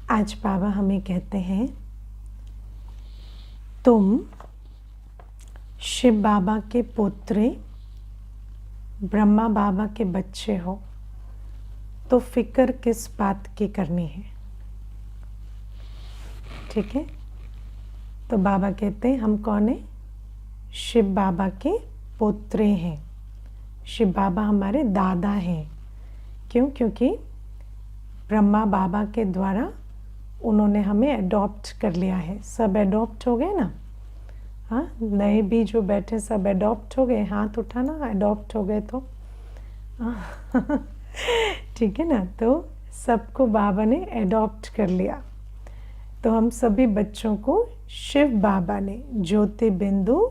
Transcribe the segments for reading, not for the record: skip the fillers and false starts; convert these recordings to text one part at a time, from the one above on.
आज बाबा हमें कहते हैं, तुम शिव बाबा के पुत्र, ब्रह्मा बाबा के बच्चे हो, तो फिक्र किस बात की करनी है। ठीक है, तो बाबा कहते हैं हम कौन है? शिव बाबा के पुत्र हैं। शिव बाबा हमारे दादा हैं। क्यों? क्योंकि ब्रह्मा बाबा के द्वारा उन्होंने हमें अडॉप्ट कर लिया है। सब अडॉप्ट हो गए ना? हाँ, नए भी जो बैठे सब अडॉप्ट हो गए। हाथ उठाना, अडॉप्ट हो गए तो ठीक है ना? तो सबको बाबा ने अडॉप्ट कर लिया। तो हम सभी बच्चों को शिव बाबा ने, ज्योति बिंदु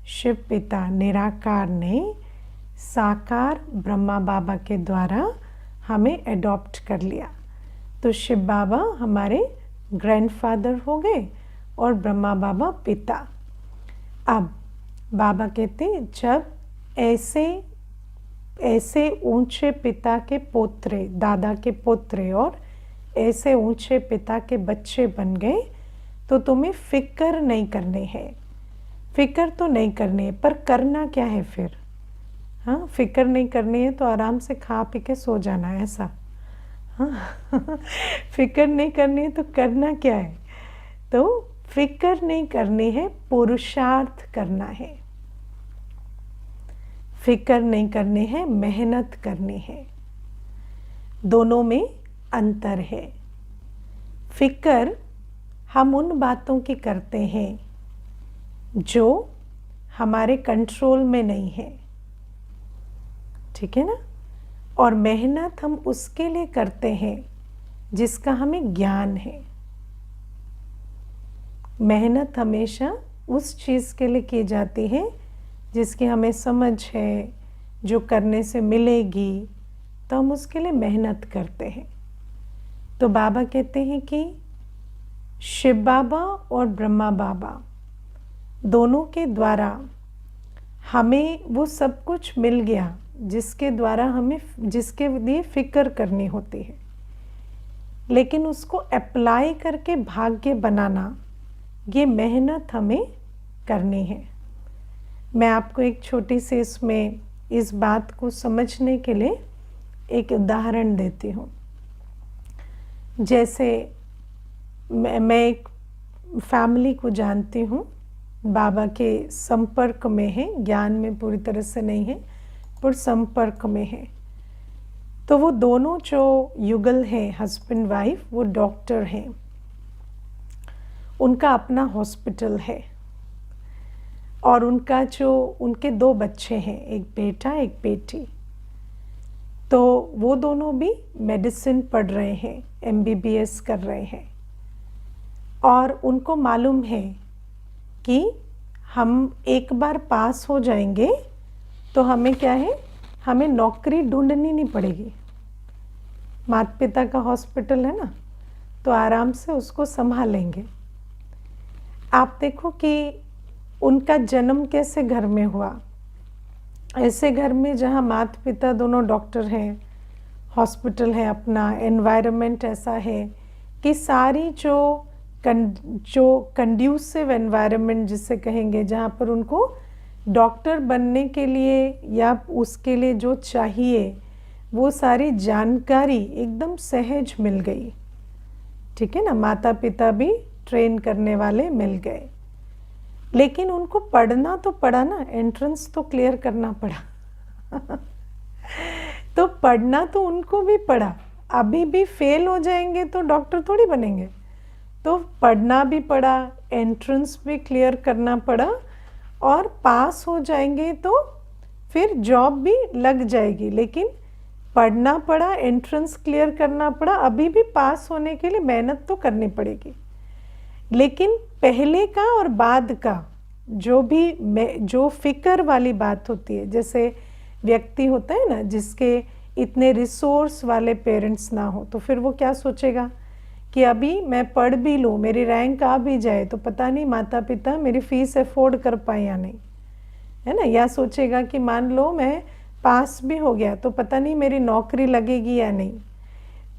शिव पिता निराकार ने साकार ब्रह्मा बाबा के द्वारा हमें अडॉप्ट कर लिया। तो शिव बाबा हमारे ग्रैंडफादर हो गए और ब्रह्मा बाबा पिता। अब बाबा कहते जब ऐसे ऊंचे पिता के पोत्रे, दादा के पोत्रे और ऐसे ऊंचे पिता के बच्चे बन गए, तो तुम्हें फिक्र नहीं करनी है। फिक्र तो नहीं करनी है, पर करना क्या है फिर? हाँ, फिक्र नहीं करनी है तो आराम से खा पी के सो जाना है, ऐसा? हाँ फिक्र नहीं करनी है तो करना क्या है? तो फिक्र नहीं करनी है, पुरुषार्थ करना है। फिक्र नहीं करनी है, मेहनत करनी है। दोनों में अंतर है। फिक्र हम उन बातों की करते हैं जो हमारे कंट्रोल में नहीं है। ठीक है ना? और मेहनत हम उसके लिए करते हैं जिसका हमें ज्ञान है। मेहनत हमेशा उस चीज़ के लिए की जाती है जिसकी हमें समझ है, जो करने से मिलेगी, तो हम उसके लिए मेहनत करते हैं। तो बाबा कहते हैं कि शिव बाबा और ब्रह्मा बाबा दोनों के द्वारा हमें वो सब कुछ मिल गया जिसके द्वारा हमें, जिसके लिए फिक्र करनी होती है। लेकिन उसको अप्लाई करके भाग्य बनाना, ये मेहनत हमें करनी है। मैं आपको एक छोटी सी इसमें इस बात को समझने के लिए एक उदाहरण देती हूँ। जैसे मैं एक फैमिली को जानती हूँ, बाबा के संपर्क में है, ज्ञान में पूरी तरह से नहीं है पर संपर्क में है। तो वो दोनों जो युगल हैं, हस्बैंड वाइफ, वो डॉक्टर हैं। उनका अपना हॉस्पिटल है और उनके 2 बच्चे हैं, एक बेटा एक बेटी। तो वो दोनों भी मेडिसिन पढ़ रहे हैं, MBBS कर रहे हैं। और उनको मालूम है कि हम एक बार पास हो जाएंगे तो हमें क्या है, हमें नौकरी ढूंढनी नहीं पड़ेगी। माता पिता का हॉस्पिटल है ना, तो आराम से उसको संभालेंगे। आप देखो कि उनका जन्म कैसे घर में हुआ। ऐसे घर में जहाँ माता पिता दोनों डॉक्टर हैं, हॉस्पिटल है अपना, एनवायरनमेंट ऐसा है कि सारी जो कंड्यूसिव एनवायरनमेंट जिसे कहेंगे, जहाँ पर उनको डॉक्टर बनने के लिए या उसके लिए जो चाहिए वो सारी जानकारी एकदम सहज मिल गई। ठीक है ना? माता पिता भी ट्रेन करने वाले मिल गए। लेकिन उनको पढ़ना तो पड़ा ना, एंट्रेंस तो क्लियर करना पड़ा तो पढ़ना तो उनको भी पड़ा। अभी भी फेल हो जाएंगे तो डॉक्टर थोड़ी बनेंगे। तो पढ़ना भी पड़ा, एंट्रेंस भी क्लियर करना पड़ा, और पास हो जाएंगे तो फिर जॉब भी लग जाएगी। लेकिन पढ़ना पड़ा, एंट्रेंस क्लियर करना पड़ा, अभी भी पास होने के लिए मेहनत तो करनी पड़ेगी। लेकिन पहले का और बाद का जो फिक्र वाली बात होती है, जैसे व्यक्ति होता है ना जिसके इतने रिसोर्स वाले पेरेंट्स ना हो, तो फिर वो क्या सोचेगा कि अभी मैं पढ़ भी लूँ, मेरी रैंक आ भी जाए, तो पता नहीं माता पिता मेरी फ़ीस अफोर्ड कर पाए या नहीं, है ना? या सोचेगा कि मान लो मैं पास भी हो गया तो पता नहीं मेरी नौकरी लगेगी या नहीं।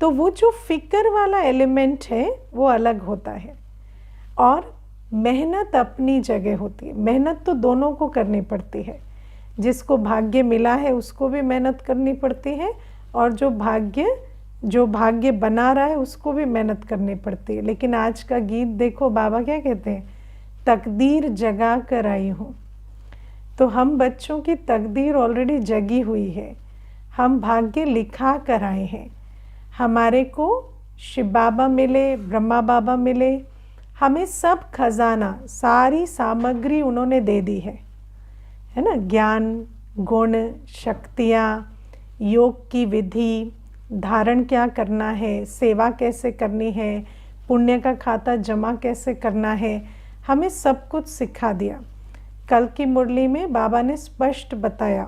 तो वो जो फिक्र वाला एलिमेंट है वो अलग होता है, और मेहनत अपनी जगह होती है। मेहनत तो दोनों को करनी पड़ती है, जिसको भाग्य मिला है उसको भी मेहनत करनी पड़ती है, और जो भाग्य बना रहा है उसको भी मेहनत करनी पड़ती है। लेकिन आज का गीत देखो, बाबा क्या कहते हैं, तकदीर जगा कर आई हूँ। तो हम बच्चों की तकदीर ऑलरेडी जगी हुई है, हम भाग्य लिखा कर आए हैं। हमारे को शिव बाबा मिले, ब्रह्मा बाबा मिले, हमें सब खजाना, सारी सामग्री उन्होंने दे दी है ना। ज्ञान, गुण, शक्तियाँ, योग की विधि, धारण क्या करना है, सेवा कैसे करनी है, पुण्य का खाता जमा कैसे करना है, हमें सब कुछ सिखा दिया। कल की मुरली में बाबा ने स्पष्ट बताया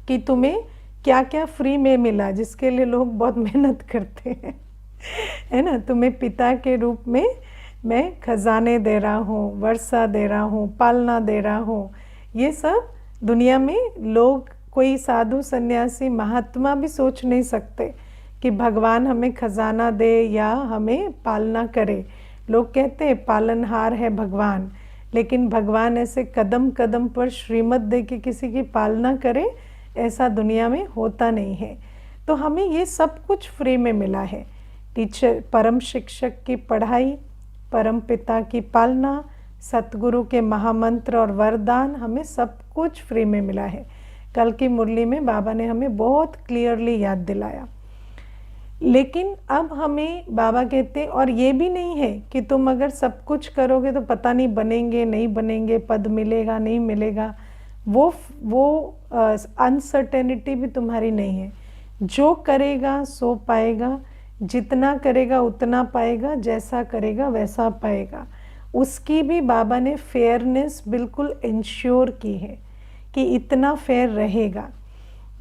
कि तुम्हें क्या क्या फ्री में मिला, जिसके लिए लोग बहुत मेहनत करते हैं, है ना। तुम्हें पिता के रूप में मैं खजाने दे रहा हूँ, वर्षा दे रहा हूँ, पालना दे रहा हूँ। ये सब दुनिया में लोग, कोई साधु सन्यासी महात्मा भी सोच नहीं सकते कि भगवान हमें खजाना दे या हमें पालना करे। लोग कहते हैं पालनहार है भगवान, लेकिन भगवान ऐसे कदम कदम पर श्रीमत दे के किसी की पालना करे, ऐसा दुनिया में होता नहीं है। तो हमें ये सब कुछ फ्री में मिला है। टीचर, परम शिक्षक की पढ़ाई, परम पिता की पालना, सतगुरु के महामंत्र और वरदान, हमें सब कुछ फ्री में मिला है। कल की मुरली में बाबा ने हमें बहुत क्लियरली याद दिलाया। लेकिन अब हमें बाबा कहते हैं, और ये भी नहीं है कि तुम अगर सब कुछ करोगे तो पता नहीं बनेंगे नहीं बनेंगे, पद मिलेगा नहीं मिलेगा, वो अनसर्टेनिटी भी तुम्हारी नहीं है। जो करेगा सो पाएगा, जितना करेगा उतना पाएगा, जैसा करेगा वैसा पाएगा। उसकी भी बाबा ने फेयरनेस बिल्कुल इंश्योर की है कि इतना फेयर रहेगा।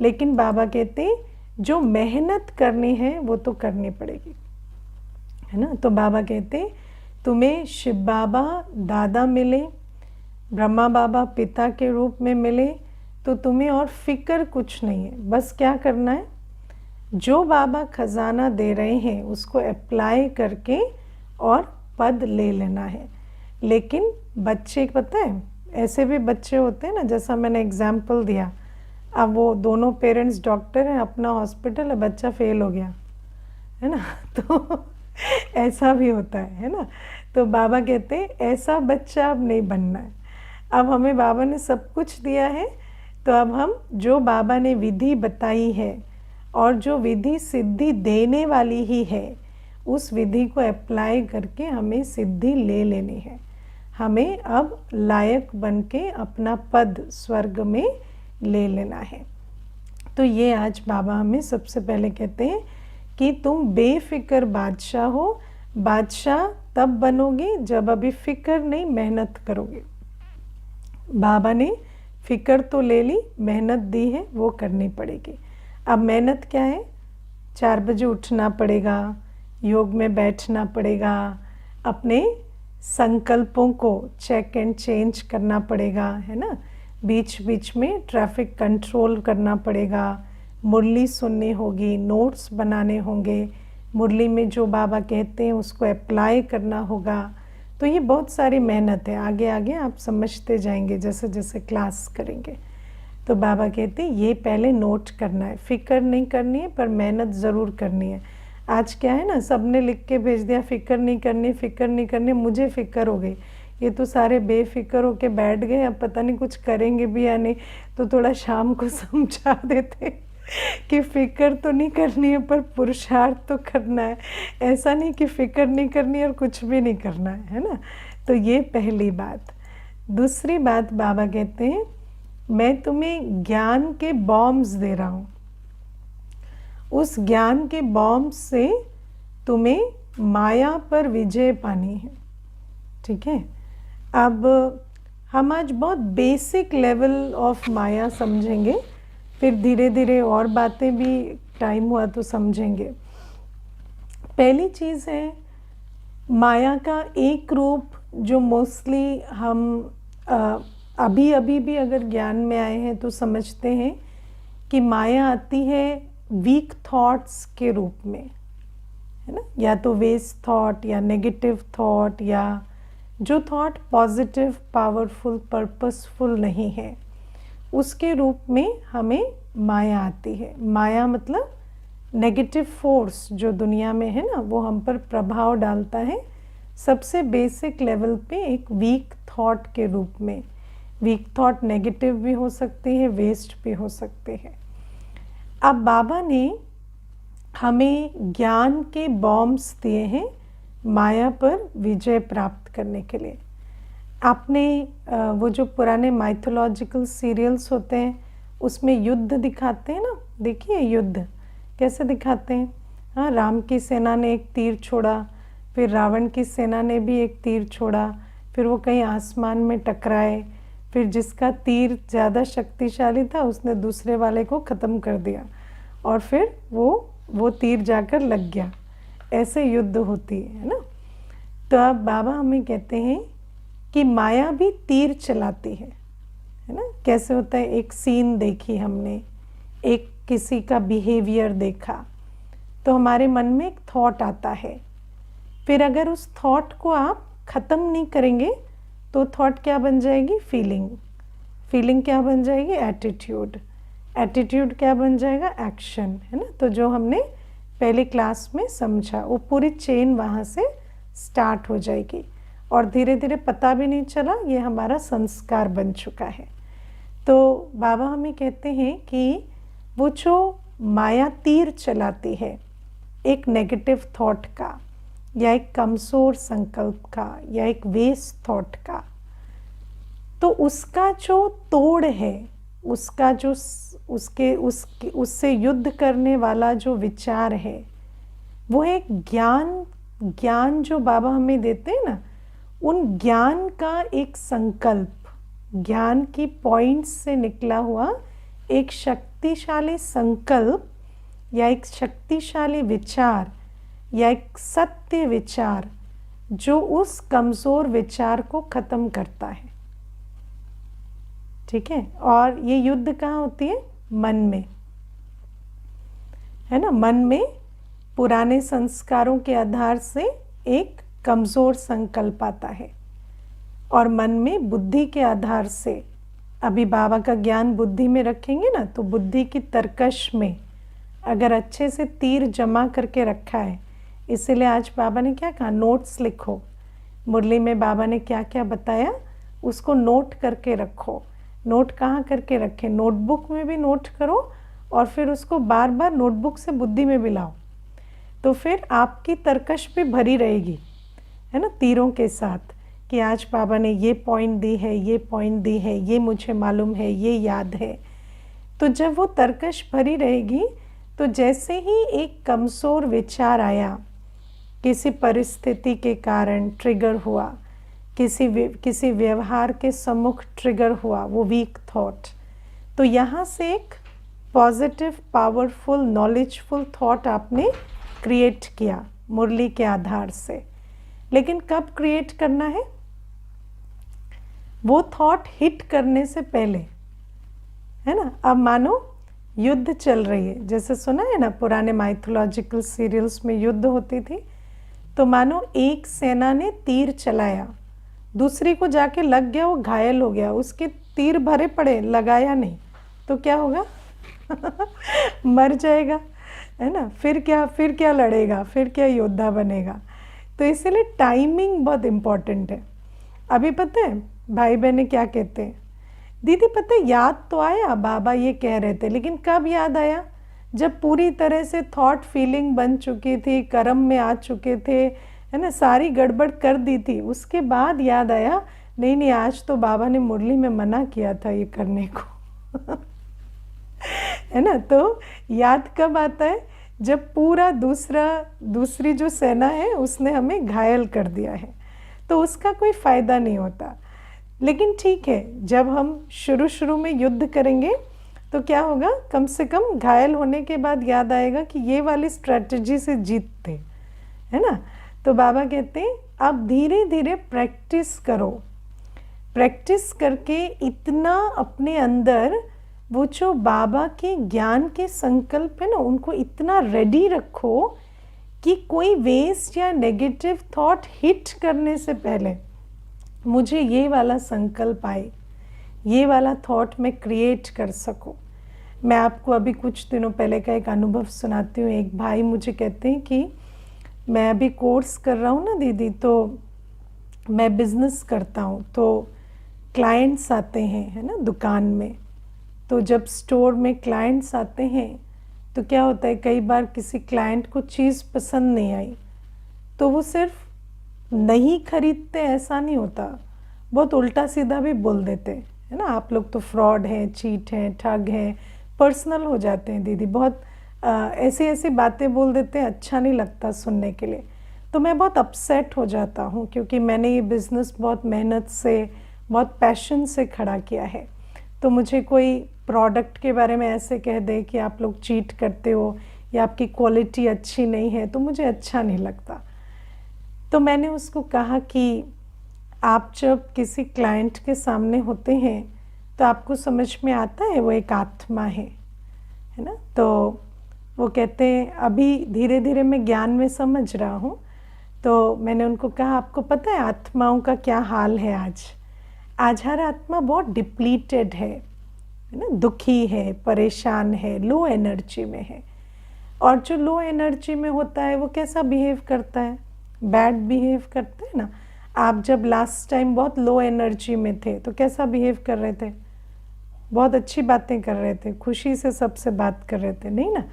लेकिन बाबा कहते जो मेहनत करनी है वो तो करनी पड़ेगी, है ना। तो बाबा कहते तुम्हें शिव बाबा दादा मिले, ब्रह्मा बाबा पिता के रूप में मिले, तो तुम्हें और फिक्र कुछ नहीं है। बस क्या करना है, जो बाबा खजाना दे रहे हैं उसको अप्लाई करके और पद ले लेना है। लेकिन बच्चे, पता है ऐसे भी बच्चे होते हैं ना, जैसा मैंने एग्जाम्पल दिया, अब वो दोनों पेरेंट्स डॉक्टर हैं, अपना हॉस्पिटल है, बच्चा फेल हो गया, है ना। तो ऐसा भी होता है ना। तो बाबा कहते हैं ऐसा बच्चा अब नहीं बनना है। अब हमें बाबा ने सब कुछ दिया है, तो अब हम जो बाबा ने विधि बताई है और जो विधि सिद्धि देने वाली ही है, उस विधि को अप्लाई करके हमें सिद्धि ले लेनी है। हमें अब लायक बन के अपना पद स्वर्ग में ले लेना है। तो ये आज बाबा हमें सबसे पहले कहते हैं कि तुम बेफिक्र बादशाह हो। बादशाह तब बनोगे जब अभी फिक्र नहीं, मेहनत करोगे। बाबा ने फिक्र तो ले ली, मेहनत दी है, वो करनी पड़ेगी। अब मेहनत क्या है, 4 बजे उठना पड़ेगा, योग में बैठना पड़ेगा, अपने संकल्पों को चेक एंड चेंज करना पड़ेगा, है ना। बीच बीच में ट्रैफिक कंट्रोल करना पड़ेगा, मुरली सुननी होगी, नोट्स बनाने होंगे, मुरली में जो बाबा कहते हैं उसको अप्लाई करना होगा। तो ये बहुत सारी मेहनत है, आगे आगे आप समझते जाएंगे जैसे जैसे क्लास करेंगे। तो बाबा कहते हैं ये पहले नोट करना है, फिक्र नहीं करनी है पर मेहनत ज़रूर करनी है। आज क्या है ना, सबने लिख के भेज दिया फिक्र नहीं करनी, फिक्र नहीं करनी, मुझे फिक्र हो गई। ये तो सारे बेफिक्र होके बैठ गए, अब पता नहीं कुछ करेंगे भी या नहीं। तो थोड़ा शाम को समझा देते कि फिक्र तो नहीं करनी है पर पुरुषार्थ तो करना है। ऐसा नहीं कि फिक्र नहीं करनी और कुछ भी नहीं करना है ना। तो ये पहली बात। दूसरी बात बाबा कहते हैं मैं तुम्हें ज्ञान के बॉम्ब्स दे रहा हूँ। उस ज्ञान के बॉम्ब्स से तुम्हें माया पर विजय पानी है, ठीक है। अब हम आज बहुत बेसिक लेवल ऑफ माया समझेंगे, फिर धीरे धीरे और बातें भी टाइम हुआ तो समझेंगे। पहली चीज़ है माया का एक रूप जो मोस्टली हम अभी भी अगर ज्ञान में आए हैं तो समझते हैं कि माया आती है वीक थॉट्स के रूप में, है ना, या तो वेस्ट थॉट या नेगेटिव थॉट, या जो थॉट पॉजिटिव, पावरफुल, पर्पसफुल नहीं है, उसके रूप में हमें माया आती है। माया मतलब नेगेटिव फोर्स जो दुनिया में है ना, वो हम पर प्रभाव डालता है सबसे बेसिक लेवल पे एक वीक थॉट के रूप में। वीक थॉट नेगेटिव भी हो सकती है, वेस्ट भी हो सकते हैं। अब बाबा ने हमें ज्ञान के बॉम्ब्स दिए हैं माया पर विजय प्राप्त करने के लिए। आपने वो जो पुराने माइथोलॉजिकल सीरियल्स होते हैं उसमें युद्ध दिखाते हैं ना, देखिए युद्ध कैसे दिखाते हैं। हाँ, राम की सेना ने एक तीर छोड़ा, फिर रावण की सेना ने भी एक तीर छोड़ा, फिर वो कहीं आसमान में टकराए, फिर जिसका तीर ज़्यादा शक्तिशाली था उसने दूसरे वाले को ख़त्म कर दिया, और फिर वो तीर जाकर लग गया। ऐसे युद्ध होती है ना। तो अब बाबा हमें कहते हैं कि माया भी तीर चलाती है ना। कैसे होता है, एक सीन देखी हमने, एक किसी का बिहेवियर देखा, तो हमारे मन में एक थॉट आता है। फिर अगर उस थॉट को आप ख़त्म नहीं करेंगे तो थॉट क्या बन जाएगी, फीलिंग। फीलिंग क्या बन जाएगी, एटीट्यूड। एटीट्यूड क्या बन जाएगा, एक्शन, है ना। तो जो हमने पहली क्लास में समझा वो पूरी चेन वहाँ से स्टार्ट हो जाएगी, और धीरे धीरे पता भी नहीं चला ये हमारा संस्कार बन चुका है। तो बाबा हमें कहते हैं कि वो जो माया तीर चलाती है एक नेगेटिव थॉट का, या एक कमज़ोर संकल्प का, या एक वेस्ट थॉट का, तो उसका जो तोड़ है, उसका जो उससे युद्ध करने वाला जो विचार है, वो एक ज्ञान जो बाबा हमें देते हैं ना, उन ज्ञान का एक संकल्प, ज्ञान की पॉइंट्स से निकला हुआ एक शक्तिशाली संकल्प, या एक शक्तिशाली विचार, या एक सत्य विचार जो उस कमज़ोर विचार को ख़त्म करता है। ठीक है। और ये युद्ध कहाँ होती है, मन में, है ना। मन में पुराने संस्कारों के आधार से एक कमज़ोर संकल्प आता है, और मन में बुद्धि के आधार से, अभी बाबा का ज्ञान बुद्धि में रखेंगे ना, तो बुद्धि की तरकश में अगर अच्छे से तीर जमा करके रखा है, इसीलिए आज बाबा ने क्या कहा, नोट्स लिखो। मुरली में बाबा ने क्या क्या बताया उसको नोट करके रखो। नोट कहाँ करके रखें, नोटबुक में भी नोट करो, और फिर उसको बार बार नोटबुक से बुद्धि में भी लाओ, तो फिर आपकी तरकश भी भरी रहेगी, है ना, तीरों के साथ, कि आज बाबा ने ये पॉइंट दी है, ये पॉइंट दी है, ये मुझे मालूम है, ये याद है। तो जब वो तरकश भरी रहेगी, तो जैसे ही एक कमज़ोर विचार आया, किसी परिस्थिति के कारण ट्रिगर हुआ, किसी व्यवहार के सम्मुख ट्रिगर हुआ वो वीक थॉट, तो यहाँ से एक पॉजिटिव, पावरफुल, नॉलेजफुल थॉट आपने क्रिएट किया मुरली के आधार से। लेकिन कब क्रिएट करना है, वो थॉट हिट करने से पहले, है ना। अब मानो युद्ध चल रही है, जैसे सुना है ना पुराने माइथोलॉजिकल सीरियल्स में युद्ध होती थी, तो मानो एक सेना ने तीर चलाया, दूसरी को जाके लग गया, वो घायल हो गया, उसके तीर भरे पड़े, लगाया नहीं, तो क्या होगा मर जाएगा, है ना। फिर क्या लड़ेगा, फिर क्या योद्धा बनेगा। तो इसीलिए टाइमिंग बहुत इम्पॉर्टेंट है। अभी पता है भाई बहनें क्या कहते हैं, दीदी पता है याद तो आया, बाबा ये कह रहे थे, लेकिन कब याद आया, जब पूरी तरह से थॉट फीलिंग बन चुकी थी, कर्म में आ चुके थे, है ना, सारी गड़बड़ कर दी थी, उसके बाद याद आया, नहीं आज तो बाबा ने मुरली में मना किया था ये करने को है ना। तो याद कब आता है, जब पूरा दूसरी जो सेना है उसने हमें घायल कर दिया है, तो उसका कोई फ़ायदा नहीं होता। लेकिन ठीक है, जब हम शुरू में युद्ध करेंगे तो क्या होगा, कम से कम घायल होने के बाद याद आएगा कि ये वाली स्ट्रेटजी से जीतते, है ना। तो बाबा कहते हैं अब धीरे धीरे प्रैक्टिस करो, प्रैक्टिस करके इतना अपने अंदर वो जो बाबा के ज्ञान के संकल्प है ना, उनको इतना रेडी रखो कि कोई वेस्ट या नेगेटिव थॉट हिट करने से पहले मुझे ये वाला संकल्प आए, ये वाला थॉट मैं क्रिएट कर सकूं। मैं आपको अभी कुछ दिनों पहले का एक अनुभव सुनाती हूँ। एक भाई मुझे कहते हैं कि मैं अभी कोर्स कर रहा हूँ ना दीदी, तो मैं बिज़नेस करता हूँ, तो क्लाइंट्स आते हैं, है ना, दुकान में। तो जब स्टोर में क्लाइंट्स आते हैं तो क्या होता है, कई बार किसी क्लाइंट को चीज़ पसंद नहीं आई तो वो सिर्फ नहीं खरीदते, ऐसा नहीं होता, बहुत उल्टा सीधा भी बोल देते, है ना। आप लोग तो फ्रॉड हैं, चीट हैं, ठग हैं, पर्सनल हो जाते हैं दीदी, बहुत ऐसी ऐसी बातें बोल देते हैं, अच्छा नहीं लगता सुनने के लिए। तो मैं बहुत अपसेट हो जाता हूँ, क्योंकि मैंने ये बिज़नेस बहुत मेहनत से, बहुत पैशन से खड़ा किया है। तो मुझे कोई प्रोडक्ट के बारे में ऐसे कह दे कि आप लोग चीट करते हो या आपकी क्वालिटी अच्छी नहीं है, तो मुझे अच्छा नहीं लगता। तो मैंने उसको कहा कि आप जब किसी क्लाइंट के सामने होते हैं तो आपको समझ में आता है वो एक आत्मा है ना। तो वो कहते हैं अभी धीरे धीरे मैं ज्ञान में समझ रहा हूँ। तो मैंने उनको कहा आपको पता है आत्माओं का क्या हाल है आज हर आत्मा बहुत डिप्लीटेड है ना, दुखी है, परेशान है, लो एनर्जी में है। और जो लो एनर्जी में होता है वो कैसा बिहेव करता है, बैड बिहेव करता है ना। आप जब लास्ट टाइम बहुत लो एनर्जी में थे तो कैसा बिहेव कर रहे थे, बहुत अच्छी बातें कर रहे थे, खुशी से सबसे बात कर रहे थे, नहीं ना।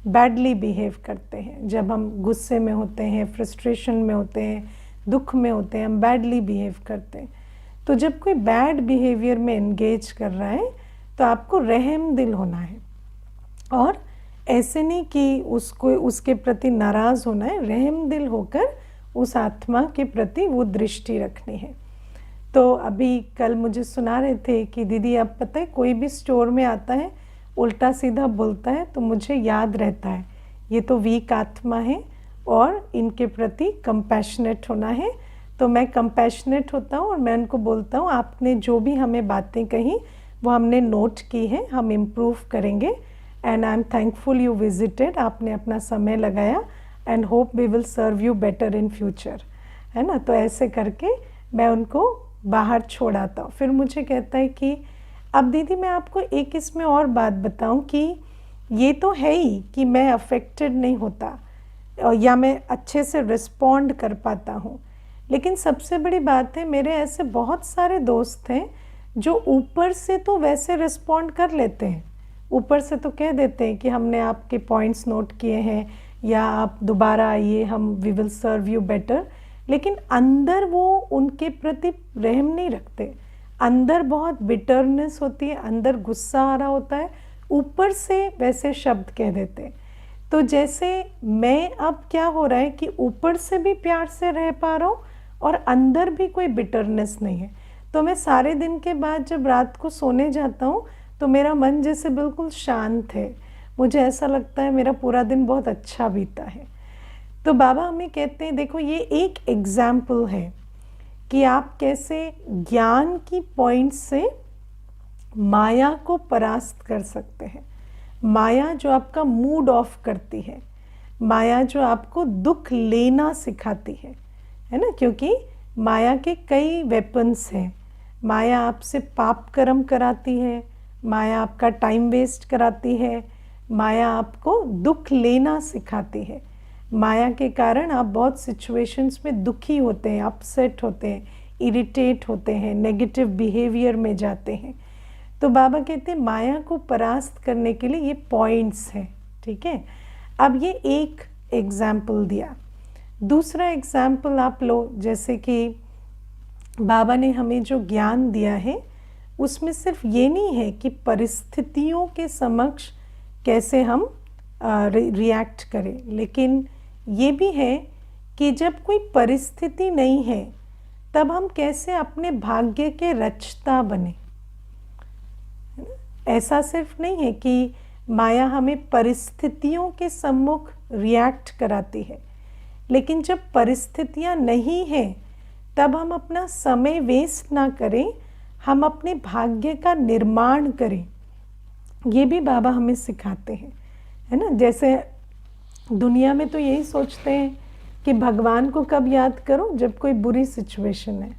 बैडली बिहेव करते हैं जब हम गुस्से में होते हैं, फ्रस्ट्रेशन में होते हैं, दुख में होते हैं, हम बैडली बिहेव करते हैं। तो जब कोई बैड बिहेवियर में एंगेज कर रहा है तो आपको रहम दिल होना है, और ऐसे नहीं कि उसको उसके प्रति नाराज़ होना है, रहम दिल होकर उस आत्मा के प्रति वो दृष्टि रखनी है। तो अभी कल मुझे सुना रहे थे कि दीदी अब पता है कोई भी स्टोर में आता है उल्टा सीधा बोलता है तो मुझे याद रहता है ये तो वीक आत्मा है और इनके प्रति कंपैशनेट होना है। तो मैं कंपैशनेट होता हूँ और मैं उनको बोलता हूँ आपने जो भी हमें बातें कही वो हमने नोट की है, हम इम्प्रूव करेंगे, and I am thankful you visited, आपने अपना समय लगाया, and hope we will serve you better in future, है ना। तो ऐसे करके मैं उनको बाहर छोड़ आता हूँ। फिर मुझे कहता है कि अब दीदी मैं आपको एक इसमें और बात बताऊँ कि ये तो है ही कि मैं अफेक्टेड नहीं होता या मैं अच्छे से रिस्पॉन्ड कर पाता हूँ, लेकिन सबसे बड़ी बात है मेरे ऐसे बहुत सारे दोस्त हैं जो ऊपर से तो वैसे रिस्पॉन्ड कर लेते हैं, ऊपर से तो कह देते हैं कि हमने आपके पॉइंट्स नोट किए हैं या आप दोबारा आइए, हम we will serve you better, लेकिन अंदर वो उनके प्रति रहम नहीं रखते, अंदर बहुत बिटरनेस होती है, अंदर गुस्सा आ रहा होता है, ऊपर से वैसे शब्द कह देते हैं। तो जैसे मैं अब क्या हो रहा है कि ऊपर से भी प्यार से रह पा रहा हूँ और अंदर भी कोई बिटरनेस नहीं है। तो मैं सारे दिन के बाद जब रात को सोने जाता हूँ तो मेरा मन जैसे बिल्कुल शांत है, मुझे ऐसा लगता है मेरा पूरा दिन बहुत अच्छा बीता है। तो बाबा हमें कहते हैं देखो ये एक एग्जाम्पल है कि आप कैसे ज्ञान की पॉइंट से माया को परास्त कर सकते हैं। माया जो आपका मूड ऑफ करती है, माया जो आपको दुख लेना सिखाती है ना, क्योंकि माया के कई वेपन्स हैं। माया आपसे पाप कर्म कराती है, माया आपका टाइम वेस्ट कराती है, माया आपको दुख लेना सिखाती है। माया के कारण आप बहुत सिचुएशंस में दुखी होते हैं, अपसेट होते हैं, इरिटेट होते हैं, नेगेटिव बिहेवियर में जाते हैं। तो बाबा कहते हैं माया को परास्त करने के लिए ये पॉइंट्स हैं, ठीक है। अब ये एक एग्जाम्पल दिया, दूसरा एग्जाम्पल आप लो, जैसे कि बाबा ने हमें जो ज्ञान दिया है उसमें सिर्फ ये नहीं है कि परिस्थितियों के समक्ष कैसे हम रिएक्ट करें, लेकिन ये भी है कि जब कोई परिस्थिति नहीं है तब हम कैसे अपने भाग्य के रचता बने। ऐसा सिर्फ नहीं है कि माया हमें परिस्थितियों के सम्मुख रिएक्ट कराती है, लेकिन जब परिस्थितियां नहीं हैं तब हम अपना समय वेस्ट ना करें, हम अपने भाग्य का निर्माण करें। ये भी बाबा हमें सिखाते हैं, है ना। जैसे दुनिया में तो यही सोचते हैं कि भगवान को कब याद करो, जब कोई बुरी सिचुएशन है,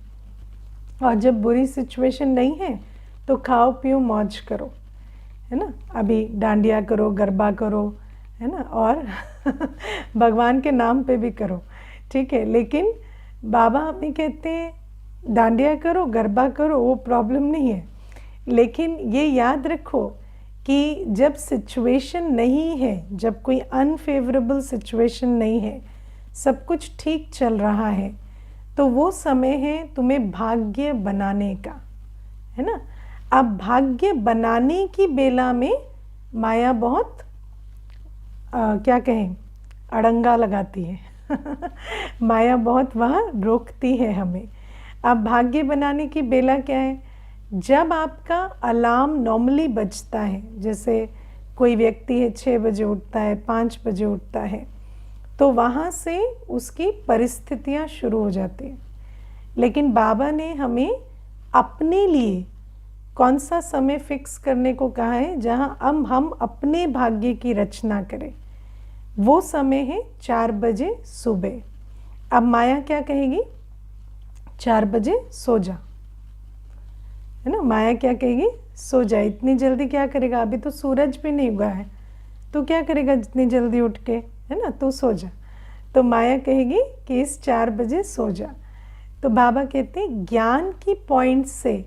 और जब बुरी सिचुएशन नहीं है तो खाओ पियो मौज करो, है ना। अभी डांडिया करो, गरबा करो, है ना, और भगवान के नाम पे भी करो, ठीक है। लेकिन बाबा हमें कहते हैं डांडिया करो, गरबा करो, वो प्रॉब्लम नहीं है, लेकिन ये याद रखो कि जब सिचुएशन नहीं है, जब कोई अनफेवरेबल सिचुएशन नहीं है, सब कुछ ठीक चल रहा है, तो वो समय है तुम्हें भाग्य बनाने का, है ना। अब भाग्य बनाने की बेला में माया बहुत क्या कहें, अड़ंगा लगाती है माया बहुत वहाँ रोकती है हमें। अब भाग्य बनाने की बेला क्या है, जब आपका अलार्म नॉर्मली बजता है, जैसे कोई व्यक्ति है 6 बजे उठता है, 5 बजे उठता है, तो वहाँ से उसकी परिस्थितियाँ शुरू हो जाती हैं। लेकिन बाबा ने हमें अपने लिए कौन सा समय फिक्स करने को कहा है, जहाँ हम अपने भाग्य की रचना करें। वो समय है 4 बजे सुबह। अब माया क्या कहेगी, 4 बजे सो जा, है ना। माया क्या कहेगी, सो जा, इतनी जल्दी क्या करेगा, अभी तो सूरज भी नहीं उगा है, तो क्या करेगा इतनी जल्दी उठ के, है ना, तो सो जा। तो माया कहेगी कि इस 4 बजे सो जा। तो बाबा कहते हैं ज्ञान की पॉइंट से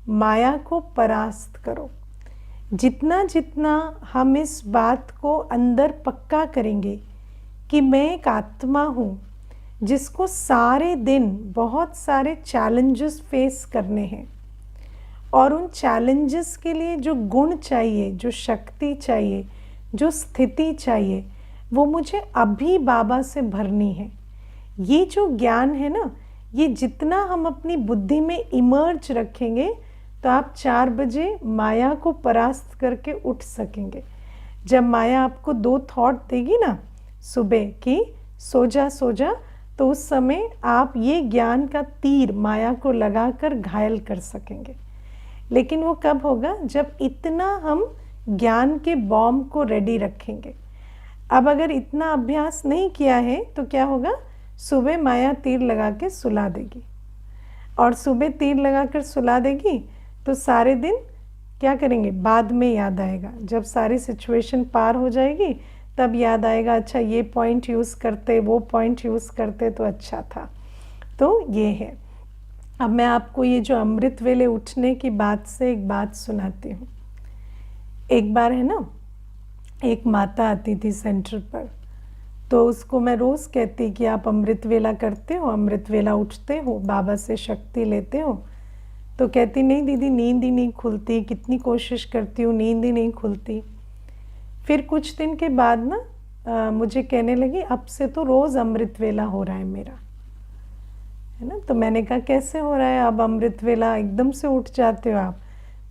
माया को परास्त करो। जितना जितना हम इस बात को अंदर पक्का करेंगे कि मैं एक आत्मा हूँ जिसको सारे दिन बहुत सारे चैलेंजेस फेस करने हैं, और उन चैलेंजेस के लिए जो गुण चाहिए, जो शक्ति चाहिए, जो स्थिति चाहिए, वो मुझे अभी बाबा से भरनी है। ये जो ज्ञान है ना, ये जितना हम अपनी बुद्धि में इमर्ज रखेंगे, तो आप 4 बजे माया को परास्त करके उठ सकेंगे। जब माया आपको 2 थॉट देगी ना सुबह कि सो जा सो जा, तो उस समय आप ये ज्ञान का तीर माया को लगाकर घायल कर सकेंगे। लेकिन वो कब होगा, जब इतना हम ज्ञान के बॉम्ब को रेडी रखेंगे। अब अगर इतना अभ्यास नहीं किया है तो क्या होगा, सुबह माया तीर लगा के सुला देगी, और सुबह तीर लगा कर सुला देगी तो सारे दिन क्या करेंगे, बाद में याद आएगा। जब सारी सिचुएशन पार हो जाएगी तब याद आएगा, अच्छा ये पॉइंट यूज़ करते, वो पॉइंट यूज़ करते तो अच्छा था। तो ये है। अब मैं आपको ये जो अमृत वेले उठने की बात से एक बात सुनाती हूँ। एक बार है ना, एक माता आती थी सेंटर पर, तो उसको मैं रोज़ कहती कि आप अमृत वेला करते हो, अमृत वेला उठते हो, बाबा से शक्ति लेते हो। तो कहती नहीं दीदी, नींद ही नहीं खुलती, कितनी कोशिश करती हूँ नींद ही नहीं खुलती। फिर कुछ दिन के बाद ना मुझे कहने लगी अब से तो रोज़ अमृत वेला हो रहा है मेरा, है ना। तो मैंने कहा कैसे हो रहा है, अब अमृत वेला एकदम से उठ जाते हो आप।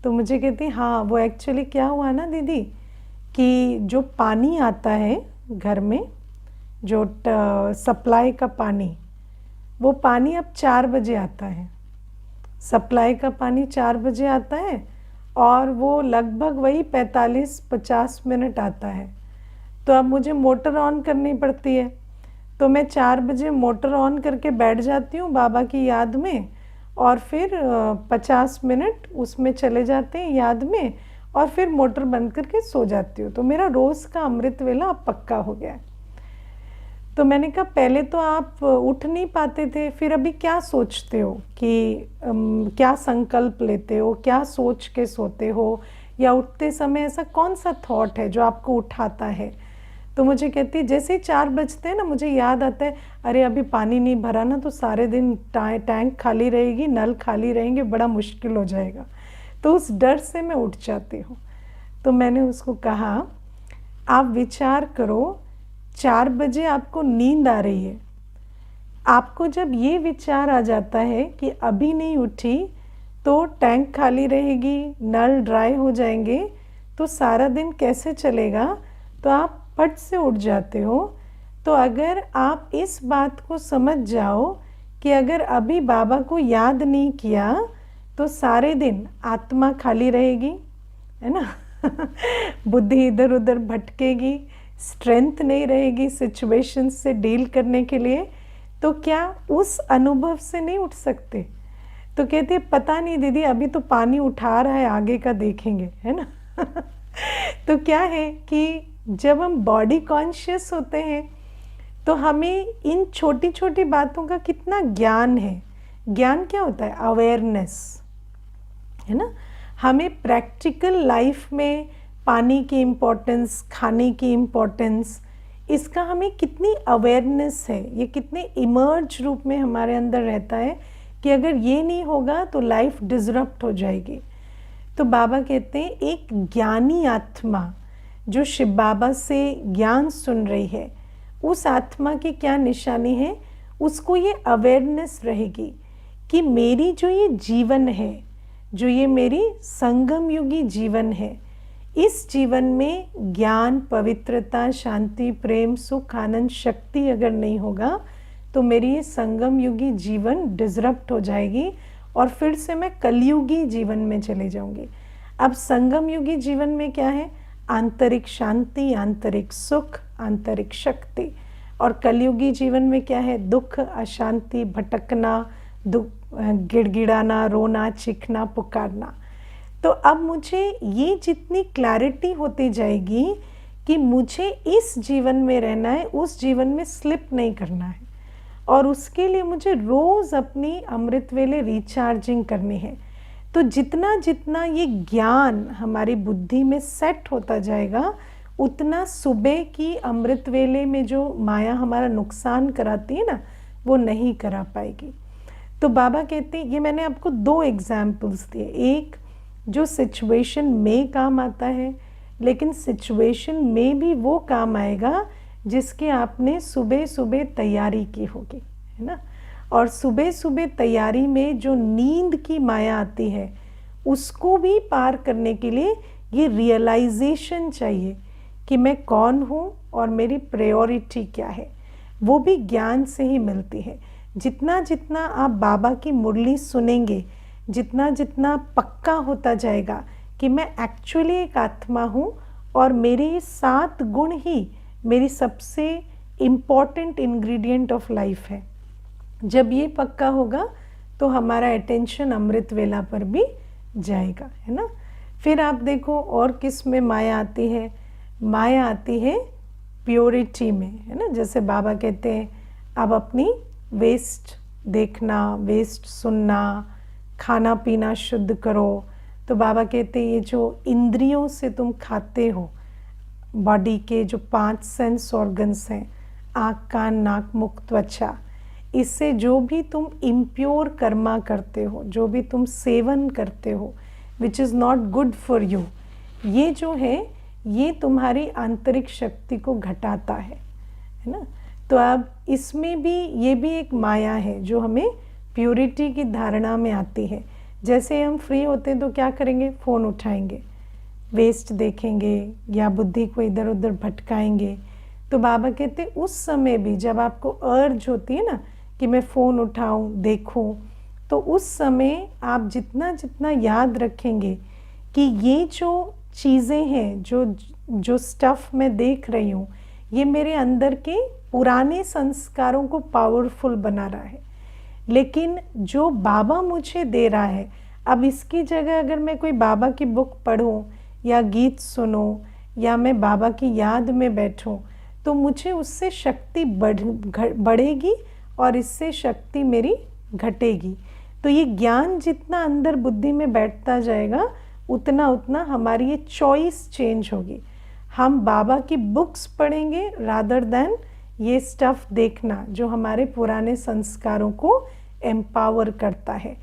तो मुझे कहती हाँ, वो एक्चुअली क्या हुआ ना दीदी, कि जो पानी आता है घर में, जो सप्लाई का पानी, वो पानी अब 4 बजे आता है। सप्लाई का पानी 4 बजे आता है, और वो लगभग वही 45-50 मिनट आता है। तो अब मुझे मोटर ऑन करनी पड़ती है, तो मैं 4 बजे मोटर ऑन करके बैठ जाती हूँ बाबा की याद में, और फिर 50 मिनट उसमें चले जाते हैं याद में, और फिर मोटर बंद करके सो जाती हूँ। तो मेरा रोज़ का अमृत वेला अब पक्का हो गया है। तो मैंने कहा पहले तो आप उठ नहीं पाते थे, फिर अभी क्या सोचते हो कि क्या संकल्प लेते हो, क्या सोच के सोते हो, या उठते समय ऐसा कौन सा थॉट है जो आपको उठाता है। तो मुझे कहती है जैसे ही 4 बजते हैं ना, मुझे याद आता है अरे अभी पानी नहीं भरा ना तो सारे दिन टैंक खाली रहेगी, नल खाली रहेंगे, बड़ा मुश्किल हो जाएगा। तो उस डर से मैं उठ जाती हूँ। तो मैंने उसको कहा आप विचार करो, 4 बजे आपको नींद आ रही है, आपको जब ये विचार आ जाता है कि अभी नहीं उठी तो टैंक खाली रहेगी, नल ड्राई हो जाएंगे, तो सारा दिन कैसे चलेगा, तो आप फट से उठ जाते हो। तो अगर आप इस बात को समझ जाओ कि अगर अभी बाबा को याद नहीं किया तो सारे दिन आत्मा खाली रहेगी, है ना बुद्धि इधर उधर भटकेगी, स्ट्रेंथ नहीं रहेगी सिचुएशन से डील करने के लिए, तो क्या उस अनुभव से नहीं उठ सकते? तो कहते पता नहीं दीदी, अभी तो पानी उठा रहा है, आगे का देखेंगे, है ना। तो क्या है कि जब हम बॉडी कॉन्शियस होते हैं तो हमें इन छोटी छोटी बातों का कितना ज्ञान है। ज्ञान क्या होता है? अवेयरनेस, है ना। हमें प्रैक्टिकल लाइफ में पानी की इम्पोर्टेंस, खाने की इम्पोर्टेंस, इसका हमें कितनी अवेयरनेस है, ये कितने इमर्ज रूप में हमारे अंदर रहता है कि अगर ये नहीं होगा तो लाइफ डिसरप्ट हो जाएगी। तो बाबा कहते हैं एक ज्ञानी आत्मा जो शिव बाबा से ज्ञान सुन रही है, उस आत्मा की क्या निशानी है? उसको ये अवेयरनेस रहेगी कि मेरी जो ये जीवन है, जो ये मेरी संगम युगी जीवन है, इस जीवन में ज्ञान, पवित्रता, शांति, प्रेम, सुख, आनंद, शक्ति अगर नहीं होगा तो मेरी ये संगम युगी जीवन डिसरप्ट हो जाएगी और फिर से मैं कलयुगी जीवन में चले जाऊंगी। अब संगम युगी जीवन में क्या है? आंतरिक शांति, आंतरिक सुख, आंतरिक शक्ति। और कलयुगी जीवन में क्या है? दुख, अशांति, भटकना, दुख, गिड़गिड़ाना, रोना, चीखना, पुकारना। तो अब मुझे ये जितनी क्लैरिटी होती जाएगी कि मुझे इस जीवन में रहना है, उस जीवन में स्लिप नहीं करना है, और उसके लिए मुझे रोज़ अपनी अमृत वेले रिचार्जिंग करनी है। तो जितना जितना ये ज्ञान हमारी बुद्धि में सेट होता जाएगा, उतना सुबह की अमृत वेले में जो माया हमारा नुकसान कराती है ना, वो नहीं करा पाएगी। तो बाबा कहते हैं, ये मैंने आपको 2 एग्जाम्पल्स दिए, एक जो सिचुएशन में काम आता है, लेकिन सिचुएशन में भी वो काम आएगा जिसकी आपने सुबह सुबह तैयारी की होगी, है ना। और सुबह सुबह तैयारी में जो नींद की माया आती है, उसको भी पार करने के लिए ये रियलाइजेशन चाहिए कि मैं कौन हूँ और मेरी प्रायोरिटी क्या है। वो भी ज्ञान से ही मिलती है। जितना जितना आप बाबा की मुरली सुनेंगे, जितना जितना पक्का होता जाएगा कि मैं एक्चुअली एक आत्मा हूँ और मेरे ये 7 गुण ही मेरी सबसे इम्पॉर्टेंट इंग्रेडिएंट ऑफ लाइफ है, जब ये पक्का होगा तो हमारा अटेंशन अमृत वेला पर भी जाएगा, है ना। फिर आप देखो और किस में माया आती है? माया आती है प्योरिटी में, है ना। जैसे बाबा कहते हैं अब अपनी वेस्ट देखना, वेस्ट सुनना, खाना पीना शुद्ध करो। तो बाबा कहते हैं ये जो इंद्रियों से तुम खाते हो, बॉडी के जो 5 सेंस ऑर्गन्स हैं, आँख, कान, नाक, मुख, त्वचा, इससे जो भी तुम इम्प्योर कर्मा करते हो, जो भी तुम सेवन करते हो, which is not good for you, ये जो है ये तुम्हारी आंतरिक शक्ति को घटाता है ना। तो अब इसमें भी ये भी एक माया है जो हमें प्योरिटी की धारणा में आती है। जैसे हम फ्री होते हैं तो क्या करेंगे? फ़ोन उठाएंगे, वेस्ट देखेंगे या बुद्धि को इधर उधर भटकाएंगे। तो बाबा कहते उस समय भी जब आपको अर्ज होती है ना कि मैं फ़ोन उठाऊं, देखूं, तो उस समय आप जितना जितना याद रखेंगे कि ये जो चीज़ें हैं, जो स्टफ़ मैं देख रही हूँ, ये मेरे अंदर के पुराने संस्कारों को पावरफुल बना रहा है, लेकिन जो बाबा मुझे दे रहा है, अब इसकी जगह अगर मैं कोई बाबा की बुक पढूं या गीत सुनूं या मैं बाबा की याद में बैठूं, तो मुझे उससे शक्ति बढ़ेगी और इससे शक्ति मेरी घटेगी। तो ये ज्ञान जितना अंदर बुद्धि में बैठता जाएगा, उतना उतना हमारी ये चॉइस चेंज होगी। हम बाबा की बुक्स पढ़ेंगे रादर देन ये स्टफ़ देखना जो हमारे पुराने संस्कारों को एम्पावर करता है।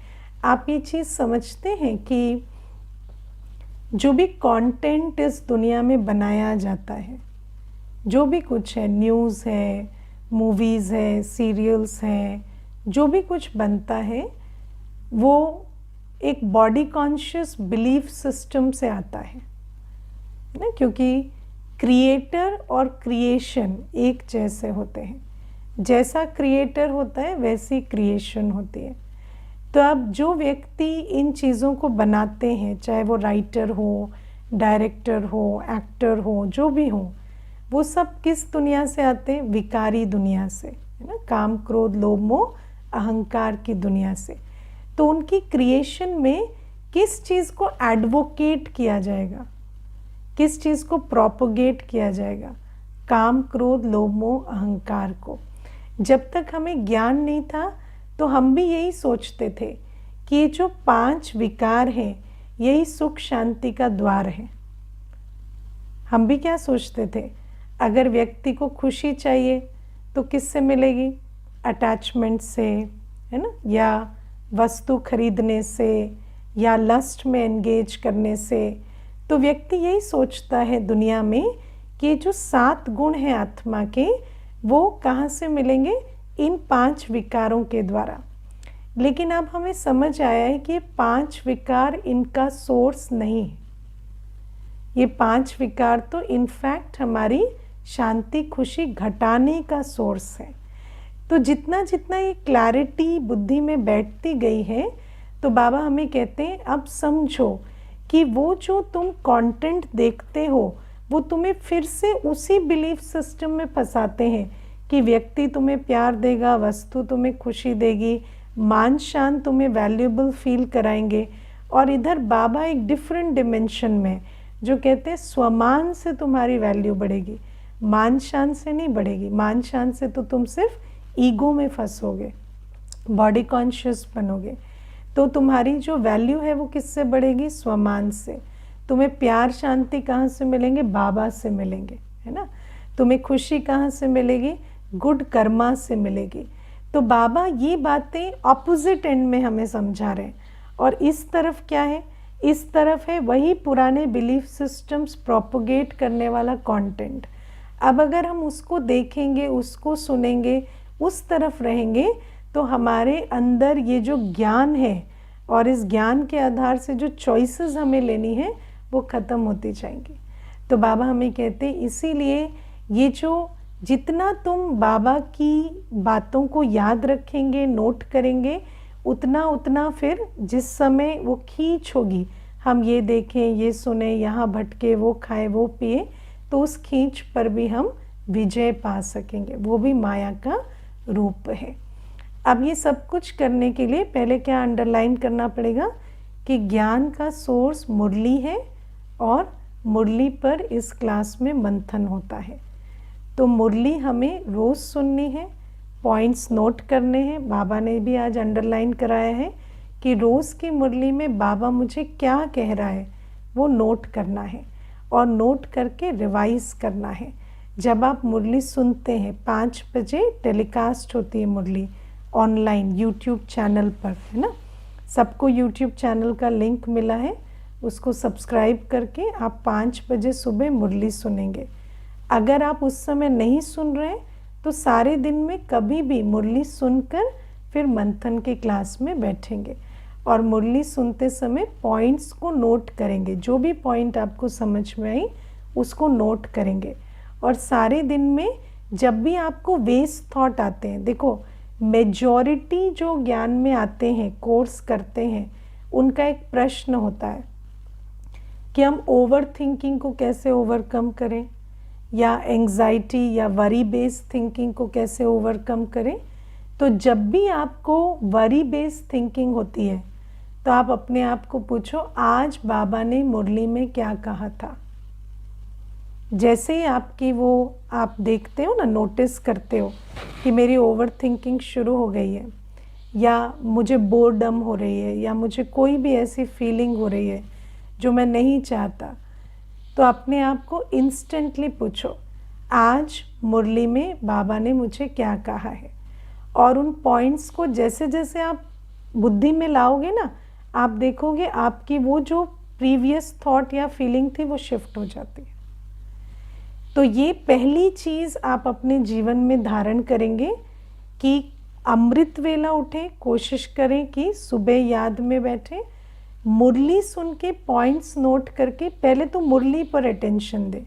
आप ये चीज़ समझते हैं कि जो भी कंटेंट इस दुनिया में बनाया जाता है, जो भी कुछ है, न्यूज़ है, मूवीज़ है, सीरियल्स हैं, जो भी कुछ बनता है वो एक बॉडी कॉन्शियस बिलीफ सिस्टम से आता है ना, क्योंकि क्रिएटर और क्रिएशन एक जैसे होते हैं। जैसा क्रिएटर होता है वैसी क्रिएशन होती है। तो अब जो व्यक्ति इन चीज़ों को बनाते हैं, चाहे वो राइटर हो, डायरेक्टर हो, एक्टर हो, जो भी हो, वो सब किस दुनिया से आते हैं? विकारी दुनिया से, है ना, काम क्रोध लोभ मोह अहंकार की दुनिया से। तो उनकी क्रिएशन में किस चीज़ को एडवोकेट किया जाएगा, किस चीज़ को प्रोपोगेट किया जाएगा? काम क्रोध लोभ मोह अहंकार को। जब तक हमें ज्ञान नहीं था तो हम भी यही सोचते थे कि ये जो 5 विकार हैं यही सुख शांति का द्वार है। हम भी क्या सोचते थे? अगर व्यक्ति को खुशी चाहिए तो किससे मिलेगी? अटैचमेंट से, है ना, या वस्तु खरीदने से, या लस्ट में एंगेज करने से। तो व्यक्ति यही सोचता है दुनिया में कि ये जो 7 गुण हैं आत्मा के, वो कहाँ से मिलेंगे? इन 5 विकारों के द्वारा। लेकिन अब हमें समझ आया है कि ये 5 विकार इनका सोर्स नहीं है। ये 5 विकार तो इनफैक्ट हमारी शांति खुशी घटाने का सोर्स है। तो जितना जितना ये क्लैरिटी बुद्धि में बैठती गई है, तो बाबा हमें कहते हैं अब समझो कि वो जो तुम कंटेंट देखते हो वो तुम्हें फिर से उसी बिलीफ सिस्टम में फंसाते हैं कि व्यक्ति तुम्हें प्यार देगा, वस्तु तुम्हें खुशी देगी, मान शान तुम्हें वैल्यूएबल फील कराएंगे। और इधर बाबा एक डिफरेंट डिमेंशन में जो कहते हैं स्वमान से तुम्हारी वैल्यू बढ़ेगी, मान शान से नहीं बढ़ेगी। मान शान से तो तुम सिर्फ ईगो में फंसोगे, बॉडी कॉन्शियस बनोगे। तो तुम्हारी जो वैल्यू है वो किससे बढ़ेगी? स्वमान से। तुम्हें प्यार शांति कहाँ से मिलेंगे? बाबा से मिलेंगे, है ना। तुम्हें खुशी कहाँ से मिलेगी? गुड कर्मा से मिलेगी। तो बाबा ये बातें ऑपोजिट एंड में हमें समझा रहे हैं। और इस तरफ क्या है? इस तरफ है वही पुराने बिलीफ सिस्टम्स प्रोपोगेट करने वाला कंटेंट। अब अगर हम उसको देखेंगे, उसको सुनेंगे, उस तरफ रहेंगे, तो हमारे अंदर ये जो ज्ञान है और इस ज्ञान के आधार से जो चॉइसेस हमें लेनी है वो ख़त्म होती जाएंगी। तो बाबा हमें कहते हैं इसीलिए ये जो जितना तुम बाबा की बातों को याद रखेंगे, नोट करेंगे, उतना उतना फिर जिस समय वो खींच होगी, हम ये देखें, ये सुने, यहाँ भटके, वो खाए, वो पिए, तो उस खींच पर भी हम विजय पा सकेंगे। वो भी माया का रूप है। अब ये सब कुछ करने के लिए पहले क्या अंडरलाइन करना पड़ेगा कि ज्ञान का सोर्स मुरली है और मुरली पर इस क्लास में मंथन होता है। तो मुरली हमें रोज़ सुननी है, पॉइंट्स नोट करने हैं। बाबा ने भी आज अंडरलाइन कराया है कि रोज़ की मुरली में बाबा मुझे क्या कह रहा है वो नोट करना है और नोट करके रिवाइज करना है। जब आप मुरली सुनते हैं, 5 बजे टेलीकास्ट होती है मुरली ऑनलाइन यूट्यूब चैनल पर, है ना। सबको यूट्यूब चैनल का लिंक मिला है, उसको सब्सक्राइब करके आप 5 बजे सुबह मुरली सुनेंगे। अगर आप उस समय नहीं सुन रहे तो सारे दिन में कभी भी मुरली सुनकर फिर मंथन की क्लास में बैठेंगे और मुरली सुनते समय पॉइंट्स को नोट करेंगे। जो भी पॉइंट आपको समझ में आई उसको नोट करेंगे। और सारे दिन में जब भी आपको वेस्ट थॉट आते हैं, देखो मेजॉरिटी जो ज्ञान में आते हैं, कोर्स करते हैं, उनका एक प्रश्न होता है कि हम ओवर थिंकिंग को कैसे ओवरकम करें, या एंग्जाइटी या वरी बेस्ड थिंकिंग को कैसे ओवरकम करें। तो जब भी आपको वरी बेस्ड थिंकिंग होती है तो आप अपने आप को पूछो आज बाबा ने मुरली में क्या कहा था। जैसे ही आपकी वो आप देखते हो ना, नोटिस करते हो कि मेरी ओवर थिंकिंग शुरू हो गई है, या मुझे बोरडम हो रही है, या मुझे कोई भी ऐसी फीलिंग हो रही है जो मैं नहीं चाहता, तो अपने आप को इंस्टेंटली पूछो आज मुरली में बाबा ने मुझे क्या कहा है। और उन पॉइंट्स को जैसे जैसे आप बुद्धि में लाओगे ना, आप देखोगे आपकी वो जो प्रीवियस थॉट या फीलिंग थी वो शिफ्ट हो जाती है। तो ये पहली चीज़ आप अपने जीवन में धारण करेंगे कि अमृत वेला उठे, कोशिश करें कि सुबह याद में बैठे, मुरली सुन के पॉइंट्स नोट करके पहले तो मुरली पर अटेंशन दें।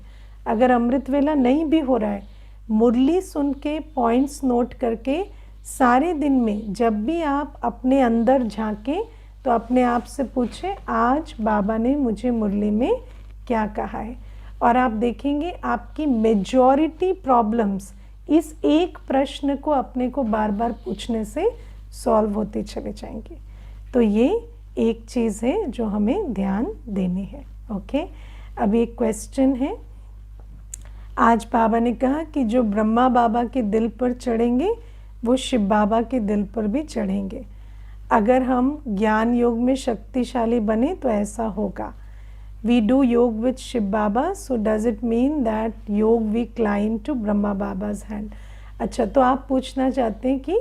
अगर अमृत वेला नहीं भी हो रहा है, मुरली सुन के पॉइंट्स नोट करके सारे दिन में जब भी आप अपने अंदर झांकें तो अपने आप से पूछें आज बाबा ने मुझे मुरली में क्या कहा है। और आप देखेंगे आपकी मेजॉरिटी प्रॉब्लम्स इस एक प्रश्न को अपने को बार बार पूछने से सॉल्व होते चले जाएंगे। तो ये एक चीज़ है जो हमें ध्यान देनी है। ओके, अब एक क्वेश्चन है। आज बाबा ने कहा कि जो ब्रह्मा बाबा के दिल पर चढ़ेंगे वो शिव बाबा के दिल पर भी चढ़ेंगे। अगर हम ज्ञान योग में शक्तिशाली बने तो ऐसा होगा। We do योग with Shiv Baba, so does it mean that योग we climb to Brahma बाबा's hand? अच्छा, तो आप पूछना चाहते हैं कि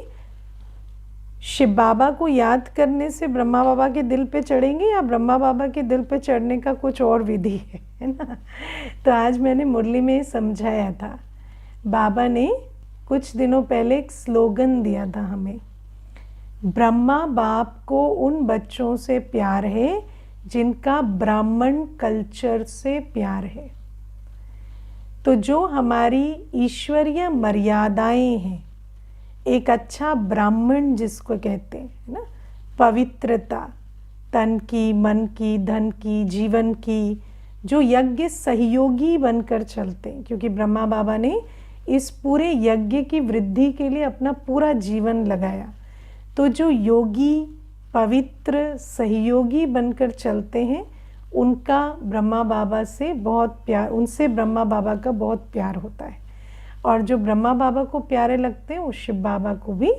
शिव बाबा को याद करने से ब्रह्मा बाबा के दिल पे चढ़ेंगे या ब्रह्मा बाबा के दिल पे चढ़ने का कुछ और विधि है ना? तो आज मैंने मुरली में समझाया था। बाबा ने कुछ दिनों पहले एक स्लोगन दिया था हमें, ब्रह्मा बाप को उन बच्चों से प्यार है जिनका ब्राह्मण कल्चर से प्यार है। तो जो हमारी ईश्वरीय मर्यादाएं हैं, एक अच्छा ब्राह्मण जिसको कहते हैं ना, पवित्रता तन की, मन की, धन की, जीवन की, जो यज्ञ सहयोगी बनकर चलते हैं, क्योंकि ब्रह्मा बाबा ने इस पूरे यज्ञ की वृद्धि के लिए अपना पूरा जीवन लगाया। तो जो योगी पवित्र सहयोगी बनकर चलते हैं उनका ब्रह्मा बाबा से बहुत प्यार, उनसे ब्रह्मा बाबा का बहुत प्यार होता है। और जो ब्रह्मा बाबा को प्यारे लगते हैं वो शिव बाबा को भी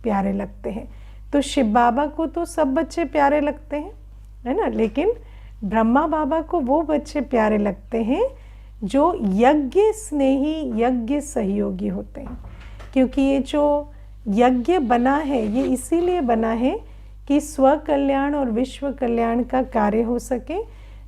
प्यारे लगते हैं। तो शिव बाबा को तो सब बच्चे प्यारे लगते हैं, है ना, लेकिन ब्रह्मा बाबा को वो बच्चे प्यारे लगते हैं जो यज्ञ स्नेही, यज्ञ सहयोगी होते हैं। क्योंकि ये जो यज्ञ बना है ये इसीलिए बना है कि स्व कल्याण और विश्व कल्याण का कार्य हो सके।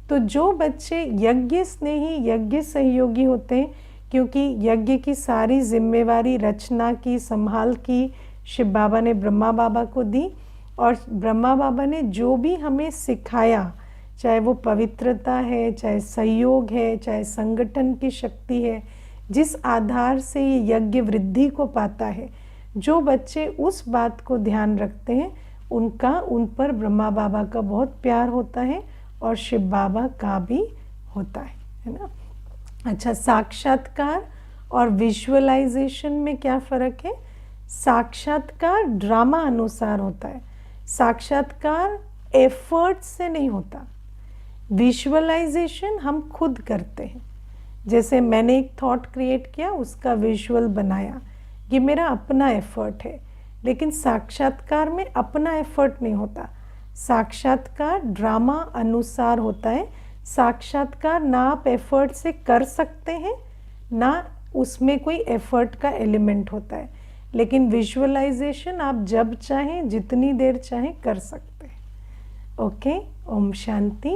तो जो बच्चे यज्ञ स्नेही, यज्ञ सहयोगी होते हैं, क्योंकि यज्ञ की सारी जिम्मेवारी रचना की, संभाल की शिव बाबा ने ब्रह्मा बाबा को दी, और ब्रह्मा बाबा ने जो भी हमें सिखाया, चाहे वो पवित्रता है, चाहे सहयोग है, चाहे संगठन की शक्ति है, जिस आधार से ये यज्ञ वृद्धि को पाता है, जो बच्चे उस बात को ध्यान रखते हैं उनका उन पर ब्रह्मा बाबा का बहुत प्यार होता है और शिव बाबा का भी होता है ना। अच्छा, साक्षात्कार और विजुअलाइजेशन में क्या फ़र्क है? साक्षात्कार ड्रामा अनुसार होता है, साक्षात्कार एफर्ट से नहीं होता। विजुअलाइजेशन हम खुद करते हैं। जैसे मैंने एक थॉट क्रिएट किया, उसका विजुअल बनाया, ये मेरा अपना एफर्ट है। लेकिन साक्षात्कार में अपना एफर्ट नहीं होता, साक्षात्कार ड्रामा अनुसार होता है। साक्षात्कार ना आप एफर्ट से कर सकते हैं, ना उसमें कोई एफर्ट का एलिमेंट होता है। लेकिन विजुअलाइजेशन आप जब चाहें, जितनी देर चाहें कर सकते हैं। ओके, ओम शांति।